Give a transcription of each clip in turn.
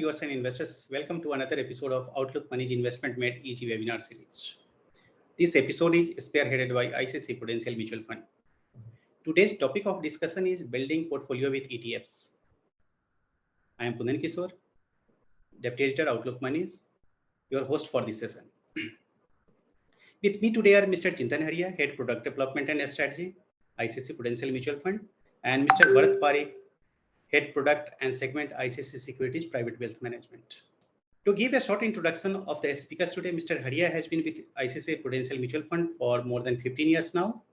viewers and investors. Welcome to another episode of Outlook Money's Investment Made Easy webinar series. This episode is spearheaded by ICICI Prudential Mutual Fund. Today's topic of discussion is building portfolio with ETFs. I am Punan Kishore, Deputy Editor, Outlook Money's, your host for this session. With me today are Mr. Chintan Haria, Head Product Development and Strategy, ICICI Prudential Mutual Fund, and Mr. Bharat Parikh, Head Product and Segment, ICICI Securities Private Wealth Management. To give a short introduction of the speakers today, Mr. Haria has been with ICICI Prudential Mutual Fund for more than 15 years now.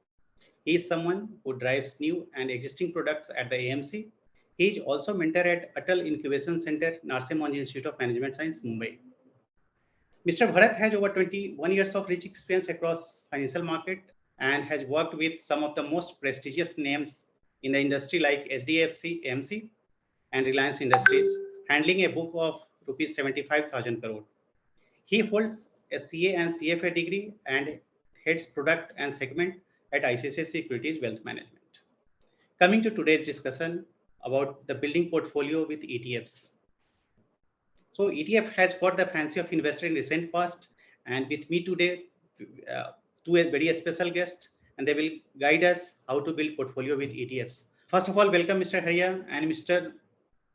He is someone who drives new and existing products at the AMC. He is also mentor at Atal Incubation Center, Narsee Monjhi Institute of Management Science, Mumbai. Mr. Bharat has over 21 years of rich experience across financial market and has worked with some of the most prestigious names in the industry like SDFC, AMC, and Reliance Industries, handling a book of rupees 75,000 crore. He holds a CA and CFA degree and heads product and segment at ICICI Securities Wealth Management. Coming to today's discussion about the building portfolio with ETFs. So ETF has got the fancy of investor in recent past, and with me today, two very special guests, and they will guide us how to build portfolio with ETFs. First of all, welcome Mr. Haria and Mr.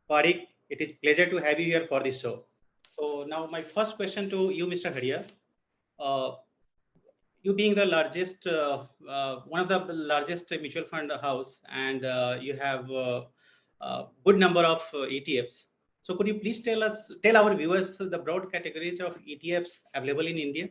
Parikh. It is pleasure to have you here for this show. So now my first question to you, Mr. Haria. You being the largest, one of the largest mutual fund house, and you have a good number of ETFs. So could you please tell our viewers the broad categories of ETFs available in India?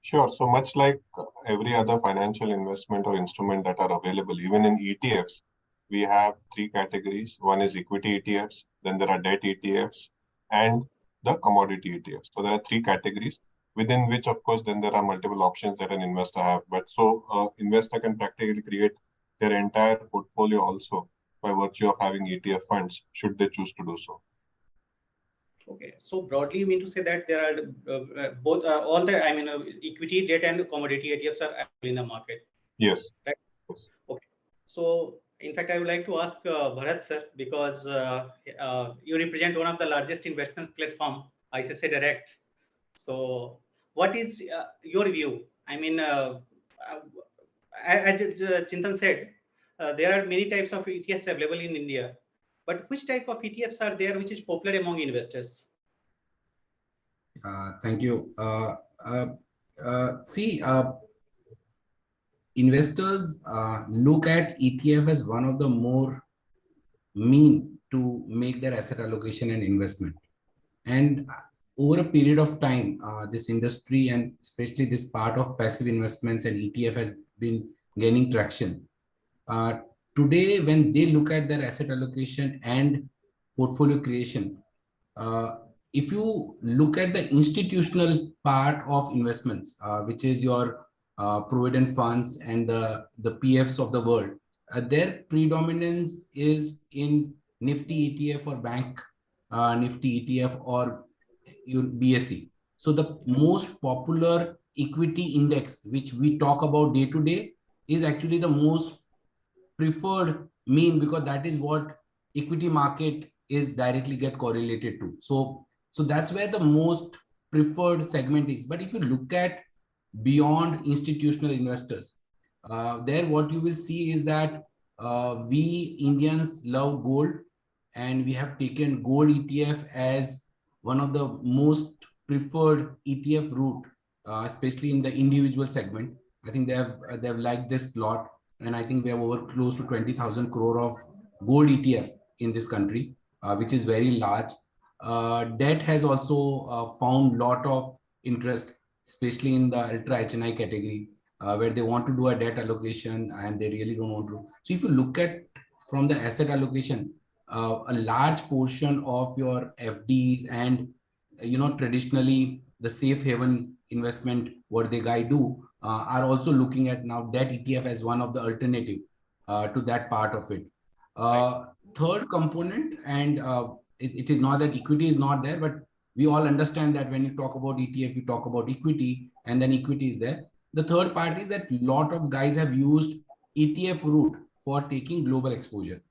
Sure. So much like every other financial investment or instrument that are available, even in ETFs, we have three categories. One is equity ETFs, then there are debt ETFs, and the commodity ETFs. So there are three categories, within which, of course, then there are multiple options that an investor have. But so investor can practically create their entire portfolio also by virtue of having ETF funds, should they choose to do so. Okay, so broadly, you mean to say that there are both all the equity, debt, and commodity ETFs are available in the market? Yes. Right? Yes. Okay. So, in fact, I would like to ask Bharat sir, because you represent one of the largest investment platform, ICICI Direct. So, what is your view? I mean, as Chintan said, there are many types of ETFs available in India. But which type of ETFs are there which is popular among investors? Thank you. Investors look at ETF as one of the more mean to make their asset allocation and investment. And over a period of time, this industry and especially this part of passive investments and ETF has been gaining traction. Today, when they look at their asset allocation and portfolio creation, if you look at the institutional part of investments, which is your provident funds and the PFs of the world, their predominance is in Nifty ETF or Bank Nifty ETF or your BSE. So the most popular equity index, which we talk about day to day, is actually the most preferred mean, because that is what equity market is directly get correlated to. So that's where the most preferred segment is. But if you look at beyond institutional investors, there what you will see is that we Indians love gold, and we have taken gold ETF as one of the most preferred ETF route, especially in the individual segment. I think they have liked this lot. And I think we have over close to 20,000 crore of gold ETF in this country, which is very large. Debt has also found a lot of interest, especially in the ultra HNI category, where they want to do a debt allocation and they really don't want to. So if you look at from the asset allocation, a large portion of your FDs and, traditionally the safe haven investment, what they guys do, are also looking at now debt ETF as one of the alternative to that part of it. Third component, and it is not that equity is not there, but we all understand that when you talk about ETF, you talk about equity, and then equity is there. The third part is that a lot of guys have used ETF route for taking global exposure.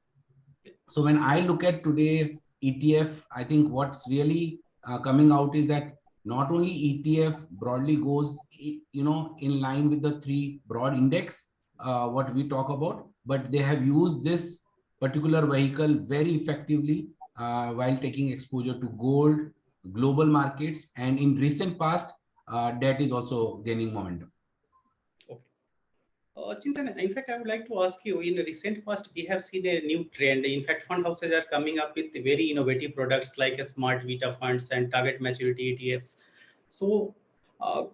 So when I look at today ETF, I think what's really coming out is that not only ETF broadly goes, in line with the three broad index, what we talk about, but they have used this particular vehicle very effectively while taking exposure to gold, global markets, and in recent past, debt is also gaining momentum. Okay. Chintan, in fact, I would like to ask you, in the recent past, we have seen a new trend. In fact, fund houses are coming up with very innovative products like a smart beta funds and target maturity ETFs. So, uh,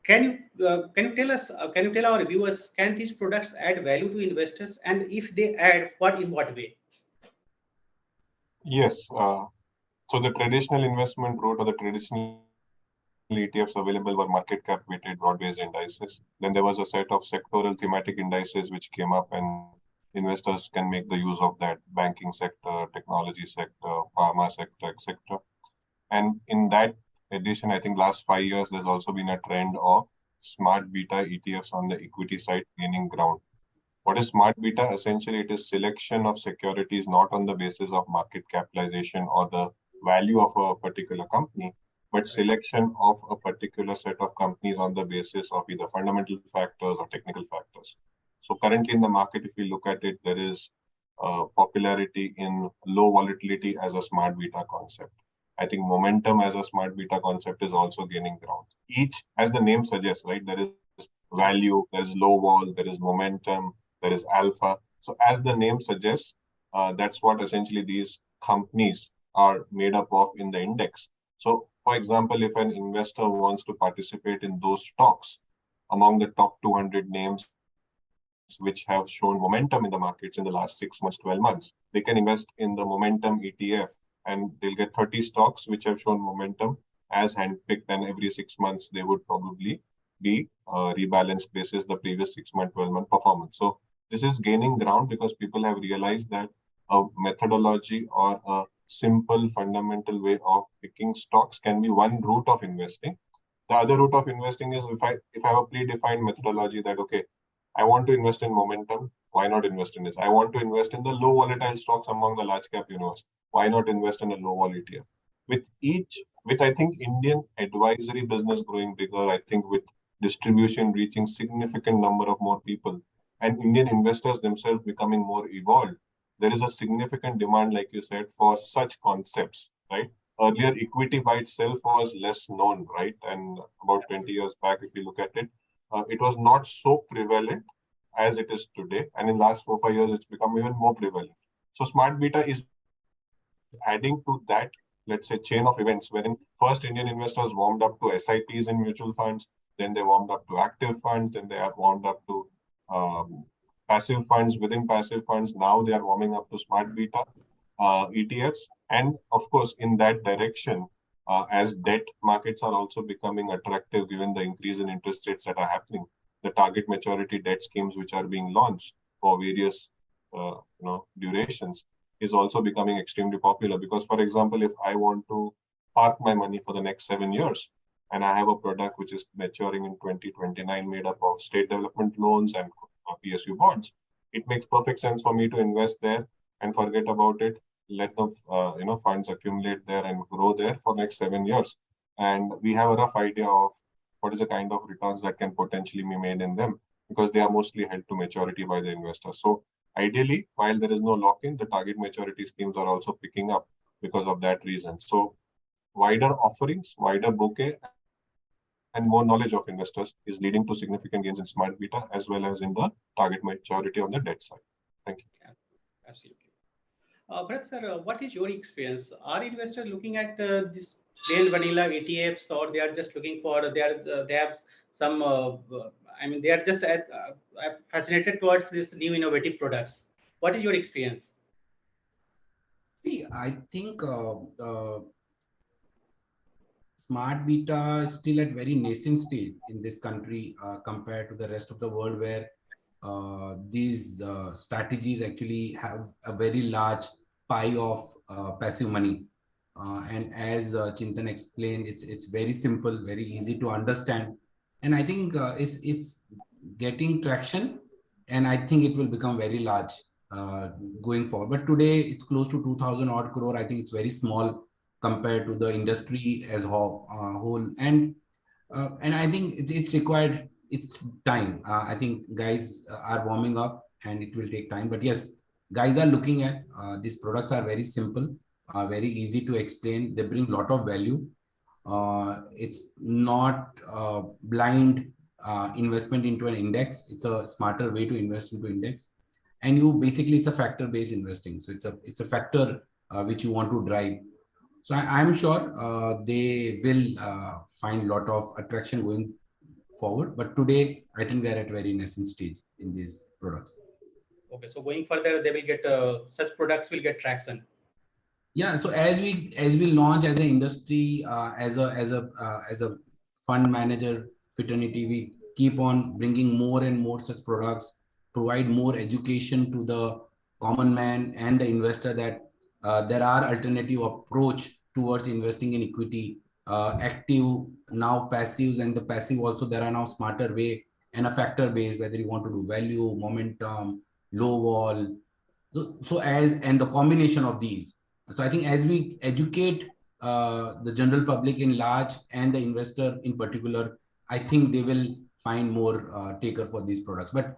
can you tell us, can you tell our viewers, can these products add value to investors? And if they add, what in what way? Yes. So the traditional investment route or the traditional ETFs available were market cap weighted broad-based indices. Then there was a set of sectoral thematic indices which came up, and investors can make the use of that: banking sector, technology sector, pharma sector, etc. And in that addition, I think last 5 years there's also been a trend of smart beta ETFs on the equity side gaining ground. What is smart beta? Essentially, it is selection of securities not on the basis of market capitalization or the value of a particular company, but selection of a particular set of companies on the basis of either fundamental factors or technical factors. So currently in the market, if you look at it, there is popularity in low volatility as a smart beta concept. I think momentum as a smart beta concept is also gaining ground. Each, as the name suggests, right, there is value, there is low vol, there is momentum, there is alpha. So as the name suggests, that's what essentially these companies are made up of in the index. So for example, if an investor wants to participate in those stocks among the top 200 names which have shown momentum in the markets in the last 6 months, 12 months, they can invest in the momentum ETF and they'll get 30 stocks which have shown momentum as handpicked, and every 6 months they would probably be rebalanced basis the previous 6-month, 12-month performance. So this is gaining ground because people have realized that a methodology or a simple fundamental way of picking stocks can be one route of investing. The other route of investing is if I have a predefined methodology that, okay, I want to invest in momentum, why not invest in this? I want to invest in the low volatile stocks among the large cap universe. Why not invest in a low vol ETF? With I think Indian advisory business growing bigger, I think with distribution reaching significant number of more people and Indian investors themselves becoming more evolved, there is a significant demand, like you said, for such concepts, right? Earlier, equity by itself was less known, right? And about 20 years back, if you look at it, it was not so prevalent as it is today. And in last 4 or 5 years, it's become even more prevalent. So smart beta is adding to that, let's say, chain of events, wherein first Indian investors warmed up to SIPs in mutual funds, then they warmed up to active funds, then they are warmed up to passive funds within passive funds. Now they are warming up to smart beta ETFs. And of course, in that direction, as debt markets are also becoming attractive given the increase in interest rates that are happening, the target maturity debt schemes which are being launched for various durations is also becoming extremely popular. Because, for example, if I want to park my money for the next 7 years and I have a product which is maturing in 2029 made up of state development loans and PSU bonds, it makes perfect sense for me to invest there and forget about it. Let the funds accumulate there and grow there for next 7 years, and we have a rough idea of what is the kind of returns that can potentially be made in them because they are mostly held to maturity by the investor. So ideally, while there is no lock-in, the target maturity schemes are also picking up because of that reason. So wider offerings, wider bouquet, and more knowledge of investors is leading to significant gains in smart beta as well as in the target maturity on the debt side. Thank you. Yeah, absolutely. Bharat sir, what is your experience? Are investors looking at this plain vanilla ETFs, or they are just looking for they have some? They are just fascinated towards this new innovative products. What is your experience? See, I think smart beta is still at very nascent stage in this country compared to the rest of the world, where these strategies actually have a very large pie of passive money. And as Chintan explained, it's very simple, very easy to understand, and I think it's getting traction, and I think it will become very large. going forward. But today it's close to 2000 odd crore. I think it's very small compared to the industry as whole. And I think it's required, it's time. I think guys are warming up and it will take time. But yes, guys are looking at these products are very simple, very easy to explain. They bring a lot of value. It's not blind investment into an index. It's a smarter way to invest into index. And you basically, it's a factor-based investing. So it's a factor which you want to drive. So I'm sure they will find a lot of attraction going forward. But today, I think they're at very nascent stage in these products. Okay, so going further, they will get such products will get traction. Yeah. So as we launch as an industry, as a fund manager fraternity, we keep on bringing more and more such products, provide more education to the common man and the investor that there are alternative approach towards investing in equity, active, now passives, and the passive also there are now smarter way and a factor based, whether you want to do value, momentum, low vol. So as and the combination of these. So I think as we educate the general public in large and the investor in particular, I think they will find more taker for these products. But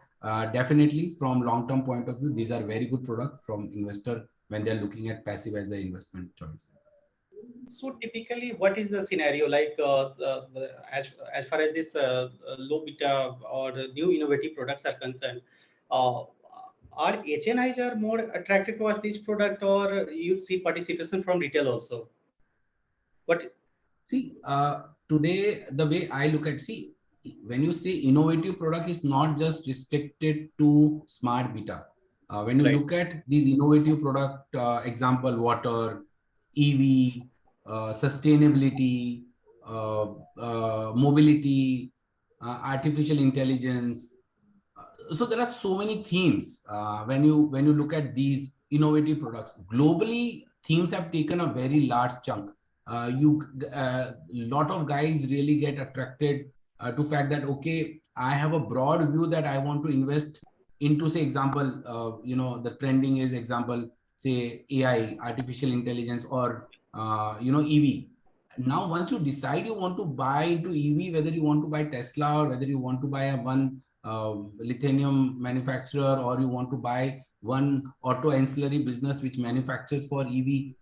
definitely from long-term point of view, these are very good products from investor when they're looking at passive as the investment choice. So typically, what is the scenario like as far as this low beta or new innovative products are concerned? Are HNIs are more attracted towards this product, or you see participation from retail also? What? See, today the way I look at, when you say innovative product is not just restricted to smart beta. When you look at these innovative product, example, water, EV, sustainability, mobility, artificial intelligence. So there are so many themes when you look at these innovative products. Globally, themes have taken a very large chunk. Lot of guys really get attracted to fact that, okay, I have a broad view that I want to invest into, say, example, the trending is example, say AI, artificial intelligence, or EV. Now, once you decide you want to buy into EV, whether you want to buy Tesla or whether you want to buy a one lithium manufacturer, or you want to buy one auto ancillary business which manufactures for EV,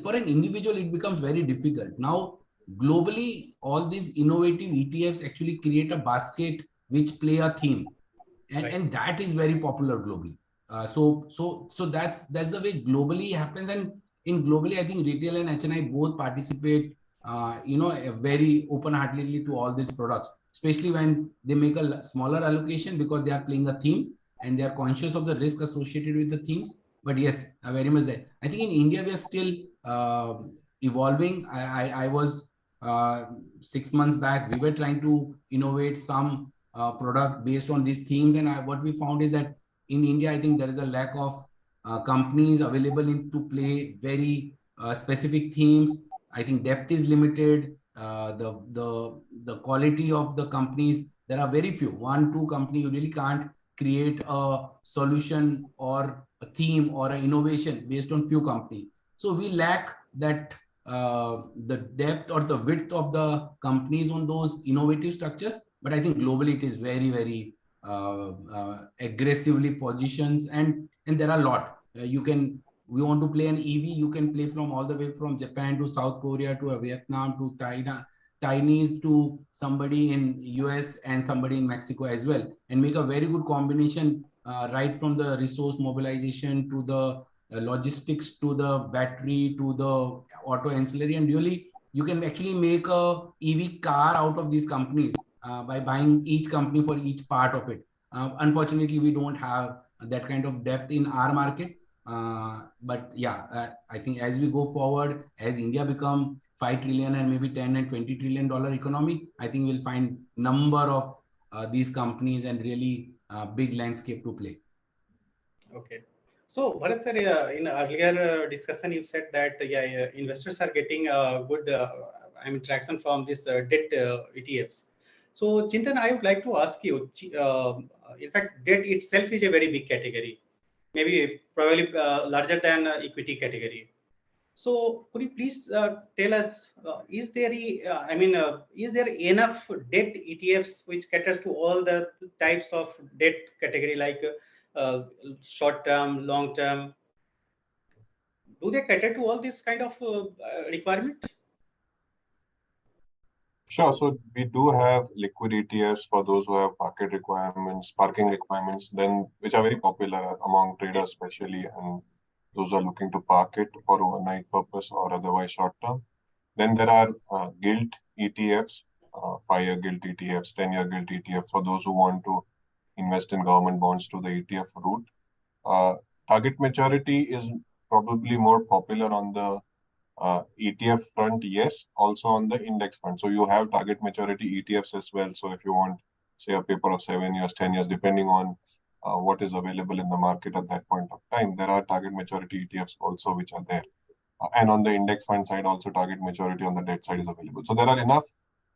for an individual, it becomes very difficult. Now, globally, all these innovative ETFs actually create a basket which play a theme. And that is very popular globally. So that's the way globally happens. And in globally, I think retail and HNI both participate, very open-heartedly to all these products, especially when they make a smaller allocation because they are playing a theme and they are conscious of the risk associated with the themes. But yes, very much there. I think in India, we are still evolving. I was 6 months back, we were trying to innovate some product based on these themes. And what we found is that in India, I think there is a lack of companies available to play very specific themes. I think depth is limited. The quality of the companies, there are very few, 1-2 companies. You really can't create a solution or a theme or an innovation based on few companies. So we lack that the depth or the width of the companies on those innovative structures. But I think globally it is very, very aggressively positions, and there are a lot. We want to play an EV, you can play from all the way from Japan to South Korea to Vietnam to Chinese to somebody in US and somebody in Mexico as well, and make a very good combination right from the resource mobilization to the logistics to the battery to the auto ancillary. And really, you can actually make a EV car out of these companies by buying each company for each part of it. Unfortunately, we don't have that kind of depth in our market. But yeah, I think as we go forward, as India become 5 trillion and maybe 10 and 20 trillion dollar economy, I think we'll find number of these companies and really big landscape to play. Okay. So, Bharat sir, in earlier discussion, you said that investors are getting good traction from this debt ETFs. So, Chintan, I would like to ask you, in fact, debt itself is a very big category. maybe probably larger than equity category. So could you please tell us, is there, is there enough debt ETFs which caters to all the types of debt category, like short term, long term? Do they cater to all this kind of requirement? Sure. So we do have liquid ETFs for those who have parking requirements, then which are very popular among traders, especially, and those who are looking to park it for overnight purpose or otherwise short term. Then there are gilt ETFs, 5-year gilt ETFs, 10-year gilt ETFs for those who want to invest in government bonds to the ETF route. Target maturity is probably more popular on the ETF front, yes, also on the index front. So you have target maturity ETFs as well. So if you want, say, a paper of 7 years, 10 years, depending on what is available in the market at that point of time, there are target maturity ETFs also which are there. And on the index fund side, also target maturity on the debt side is available. So there are enough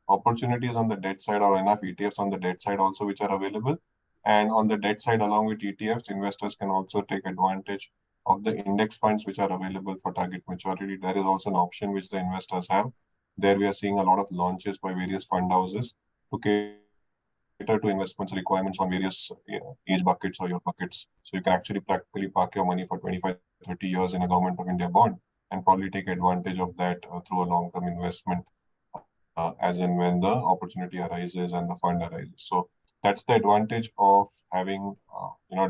opportunities on the debt side or enough ETFs on the debt side also which are available. And on the debt side, along with ETFs, investors can also take advantage of the index funds which are available for target maturity. There is also an option which the investors have. There we are seeing a lot of launches by various fund houses to cater to investments requirements on various age buckets or your buckets. So you can actually practically park your money for 25, 30 years in a Government of India bond and probably take advantage of that through a long-term investment as and when the opportunity arises and the fund arises. So that's the advantage of having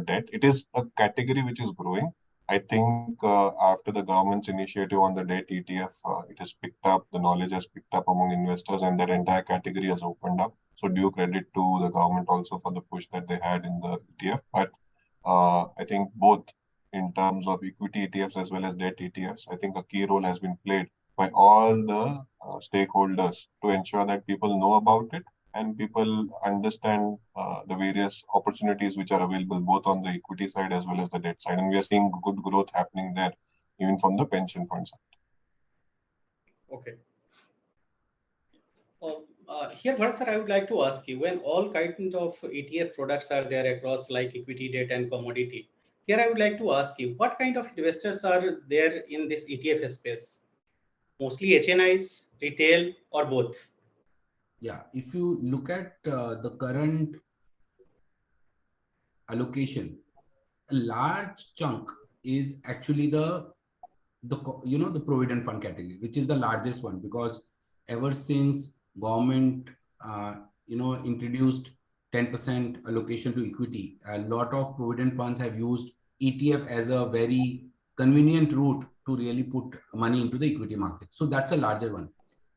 debt. It is a category which is growing. I think after the government's initiative on the debt ETF, it has picked up, the knowledge has picked up among investors, and that entire category has opened up. So due credit to the government also for the push that they had in the ETF. But I think both in terms of equity ETFs as well as debt ETFs, I think a key role has been played by all the stakeholders to ensure that people know about it and people understand the various opportunities which are available both on the equity side as well as the debt side. And we are seeing good growth happening there, even from the pension fund side. Okay. Here, Bharat sir, I would like to ask you, when all kinds of ETF products are there across like equity, debt, and commodity, here I would like to ask you, what kind of investors are there in this ETF space? Mostly HNIs, retail, or both? Yeah, if you look at the current allocation, a large chunk is actually the provident fund category, which is the largest one, because ever since government introduced 10% allocation to equity, a lot of provident funds have used ETF as a very convenient route to really put money into the equity market. So that's a larger one.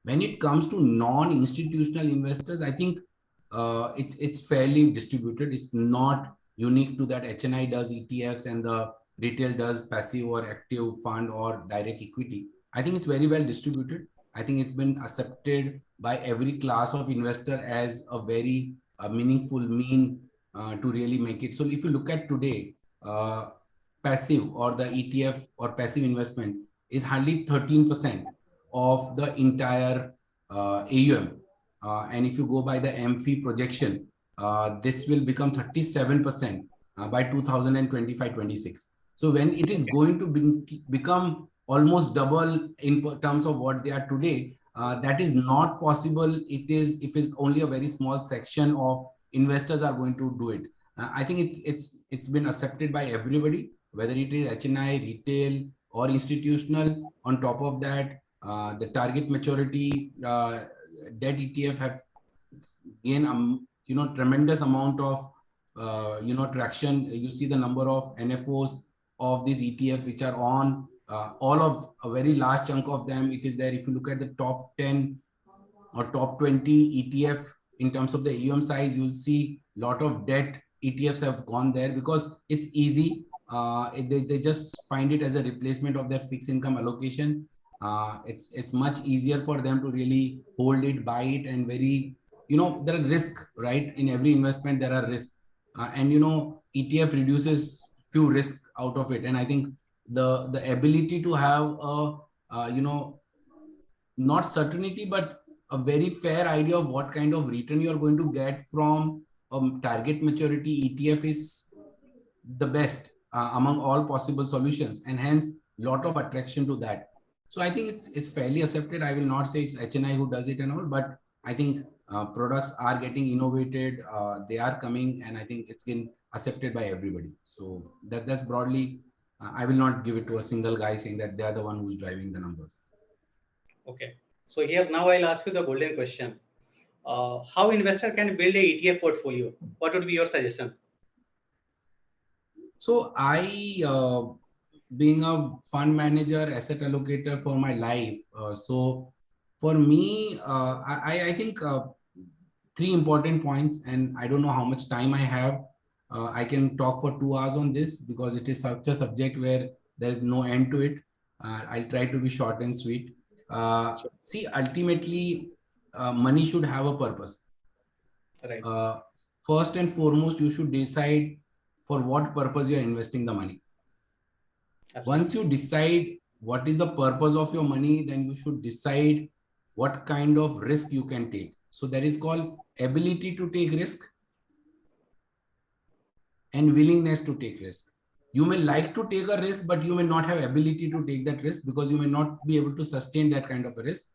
When it comes to non-institutional investors, I think it's fairly distributed. It's not unique to that HNI does ETFs and the retail does passive or active fund or direct equity. I think it's very well distributed. I think it's been accepted by every class of investor as a very meaningful mean to really make it. So if you look at today, passive or the ETF or passive investment is hardly 13% of the entire AUM. And if you go by the MFI projection, this will become 37% by 2025-26. So when it is going to become almost double in terms of what they are today, that is not possible. It is if it's only a very small section of investors are going to do it. I think it's been accepted by everybody, whether it is HNI, retail, or institutional. On top of that, the target maturity debt ETF have gained tremendous amount of traction. You see the number of NFOs of these ETFs which are on all of a very large chunk of them. It is there. If you look at the top 10 or top 20 ETF in terms of the AUM size, you'll see a lot of debt ETFs have gone there because it's easy. They just find it as a replacement of their fixed income allocation. It's much easier for them to really hold it, buy it, and very, there are risks, right? In every investment, there are risks. And ETF reduces few risks out of it. And I think the ability to have a, not certainty, but a very fair idea of what kind of return you are going to get from a target maturity ETF is the best. among all possible solutions, and hence lot of attraction to that. So I think it's fairly accepted. I will not say it's HNI who does it and all, but I think products are getting innovated. They are coming, and I think it's been accepted by everybody. So that's broadly. I will not give it to a single guy saying that they are the one who's driving the numbers. Okay. So here now I'll ask you the golden question. How investor can build a ETF portfolio? What would be your suggestion? So being a fund manager, asset allocator for my life. So for me, I think three important points, and I don't know how much time I have. I can talk for 2 hours on this because it is such a subject where there is no end to it. I'll try to be short and sweet. See, ultimately, money should have a purpose. Right. First and foremost, you should decide for what purpose you are investing the money. Absolutely. Once you decide what is the purpose of your money, then you should decide what kind of risk you can take. So that is called ability to take risk and willingness to take risk. You may like to take a risk, but you may not have ability to take that risk because you may not be able to sustain that kind of a risk,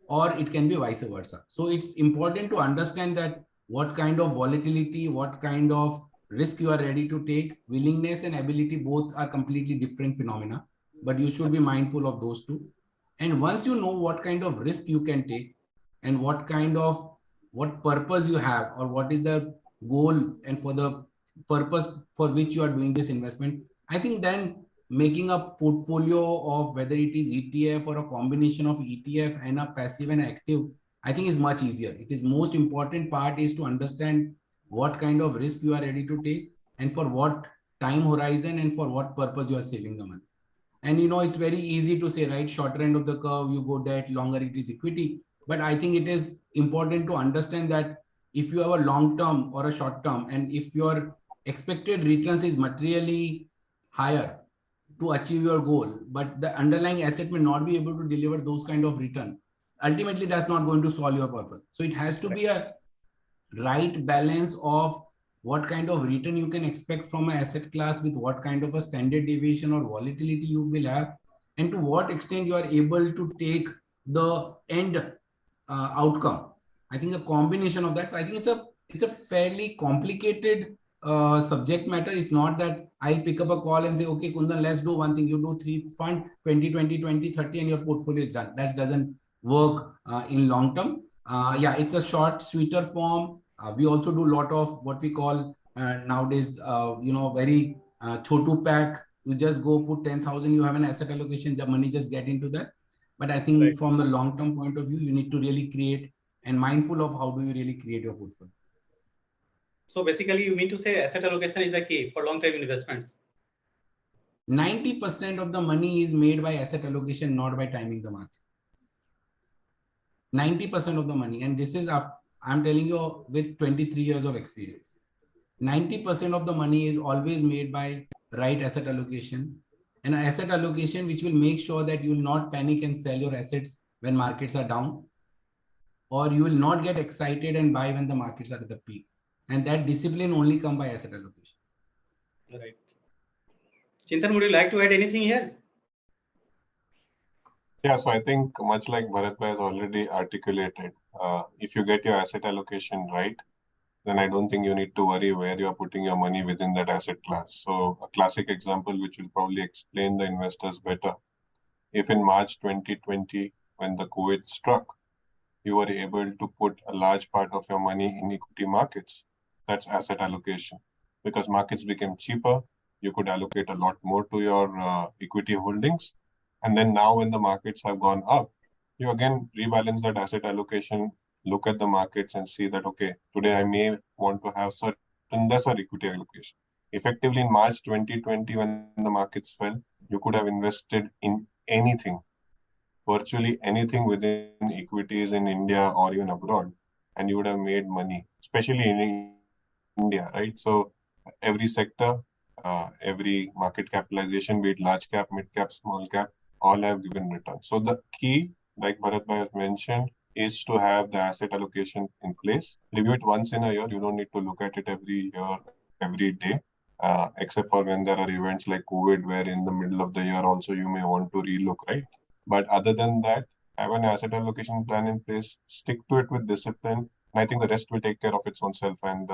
or it can be vice versa. So it's important to understand that what kind of volatility, what kind of risk you are ready to take. Willingness and ability both are completely different phenomena, but you should be mindful of those two. And once you know what kind of risk you can take and what purpose you have, or what is the goal and for the purpose for which you are doing this investment, I think then making a portfolio of whether it is ETF or a combination of ETF and a passive and active, I think is much easier. It is most important part is to understand what kind of risk you are ready to take and for what time horizon and for what purpose you are saving the money. And it's very easy to say, right, shorter end of the curve, you go debt, longer it is equity. But I think it is important to understand that if you have a long term or a short term, and if your expected returns is materially higher to achieve your goal, but the underlying asset may not be able to deliver those kind of return, ultimately that's not going to solve your purpose. So it has to be a right balance of what kind of return you can expect from an asset class with what kind of a standard deviation or volatility you will have, and to what extent you are able to take the end outcome. I think a combination of that. I think it's a fairly complicated subject matter. It's not that I'll pick up a call and say, okay, Kundan, let's do one thing. You do 3 fund 20, 20, 20, 30, and your portfolio is done. That doesn't work in long term. Yeah, it's a short, sweeter form. We also do a lot of what we call nowadays, very chotu pack. You just go put 10,000, you have an asset allocation, the money just get into that. But I think right, from the long-term point of view, you need to really create and mindful of how do you really create your portfolio. So basically, you mean to say asset allocation is the key for long-term investments? 90% of the money is made by asset allocation, not by timing the market. 90% of the money, and this is, I'm telling you with 23 years of experience, 90% of the money is always made by right asset allocation, and an asset allocation which will make sure that you will not panic and sell your assets when markets are down, or you will not get excited and buy when the markets are at the peak. And that discipline only comes by asset allocation. Right. Chintan, would you like to add anything here? Yeah, so I think much like Bharat has already articulated, if you get your asset allocation right, then I don't think you need to worry where you are putting your money within that asset class. So a classic example, which will probably explain the investors better. If in March 2020, when the COVID struck, you were able to put a large part of your money in equity markets, that's asset allocation. Because markets became cheaper, you could allocate a lot more to your equity holdings. And then now when the markets have gone up, you again rebalance that asset allocation, look at the markets and see that, okay, today I may want to have certain lesser equity allocation. Effectively in March 2020, when the markets fell, you could have invested in anything, virtually anything within equities in India or even abroad, and you would have made money, especially in India, right? So every sector, every market capitalization, be it large cap, mid cap, small cap, all have given returns. So the key, like Bharat Bhai has mentioned, is to have the asset allocation in place. Review it once in a year. You don't need to look at it every year, every day. except for when there are events like COVID, where in the middle of the year also you may want to relook, right? But other than that, have an asset allocation plan in place, stick to it with discipline, and I think the rest will take care of its own self. And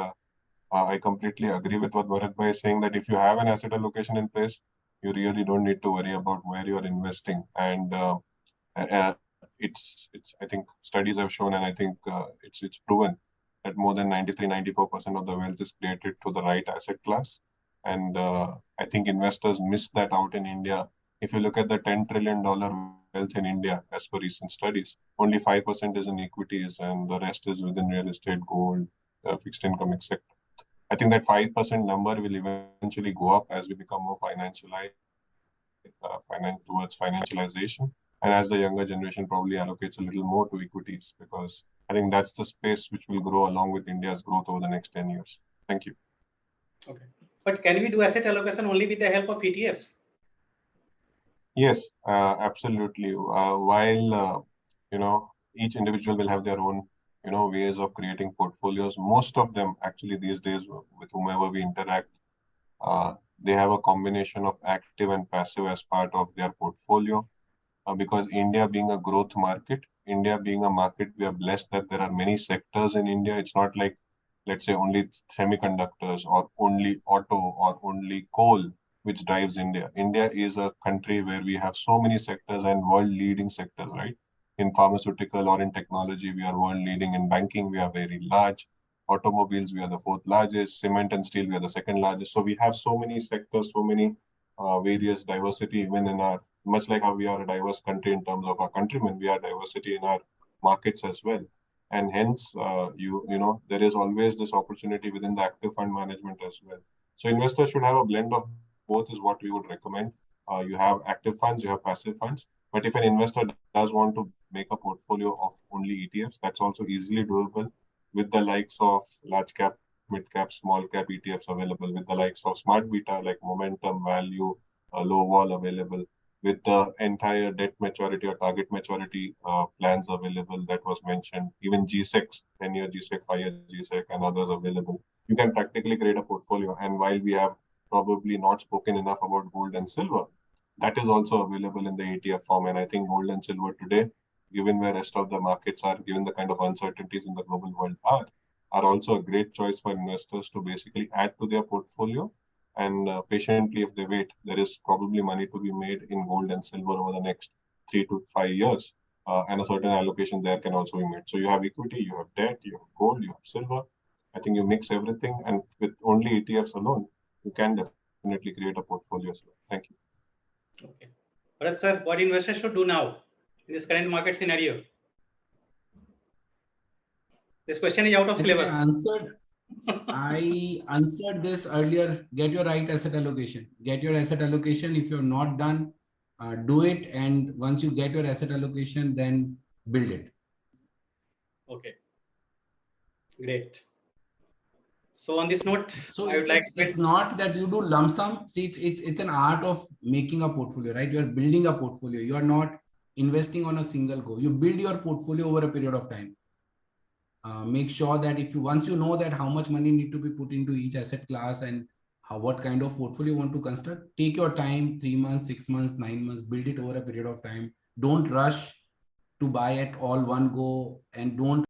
I completely agree with what Bharat Bhai is saying, that if you have an asset allocation in place, you really don't need to worry about where you are investing. And it's I think studies have shown, and I think it's proven that more than 93-94% of the wealth is created through the right asset class. And I think investors miss that out in India. If you look at the $10 trillion wealth in India, as per recent studies, only 5% is in equities and the rest is within real estate, gold, fixed income, etc. I think that 5% number will eventually go up as we become more towards financialization. And as the younger generation probably allocates a little more to equities, because I think that's the space which will grow along with India's growth over the next 10 years. Thank you. Okay. But can we do asset allocation only with the help of ETFs? Yes, absolutely. While, each individual will have their own, ways of creating portfolios. Most of them actually these days with whomever we interact, they have a combination of active and passive as part of their portfolio. Because India being a growth market, India being a market, we are blessed that there are many sectors in India. It's not like, let's say, only semiconductors or only auto or only coal, which drives India. India is a country where we have so many sectors and world-leading sectors, right? In pharmaceutical or in technology, we are world-leading. In banking, we are very large. Automobiles, we are the fourth largest. Cement and steel, we are the second largest. So we have so many sectors, so many various diversity even in our, much like how we are a diverse country in terms of our countrymen, we are diversity in our markets as well. And hence, there is always this opportunity within the active fund management as well. So investors should have a blend of both is what we would recommend. You have active funds, you have passive funds. But if an investor does want to make a portfolio of only ETFs, that's also easily doable with the likes of large cap, mid cap, small cap ETFs available, with the likes of smart beta like momentum, value, low vol available, with the entire debt maturity or target maturity plans available that was mentioned, even G-Secs, 10-year G-Sec, 5-year G-Sec and others available. You can practically create a portfolio. And while we have probably not spoken enough about gold and silver, that is also available in the ETF form. And I think gold and silver today, given where rest of the markets are, given the kind of uncertainties in the global world are also a great choice for investors to basically add to their portfolio. And patiently, if they wait, there is probably money to be made in gold and silver over the next 3 to 5 years. And a certain allocation there can also be made. So you have equity, you have debt, you have gold, you have silver. I think you mix everything, and with only ETFs alone, you can definitely create a portfolio as well. Thank you. Okay. Bharat sir, what investors should do now in this current market scenario? This question is out of syllabus. I answered this earlier. Get your right asset allocation. Get your asset allocation. If you're not done, do it. And once you get your asset allocation, then build it. Okay. Great. So on this note, so I would like it's not that you do lump sum. See, it's an art of making a portfolio, right? You are building a portfolio. You are not investing on a single go. You build your portfolio over a period of time. Make sure that once you know that how much money need to be put into each asset class and what kind of portfolio you want to construct, take your time, 3 months, 6 months, 9 months, build it over a period of time. Don't rush to buy at all one go, and don't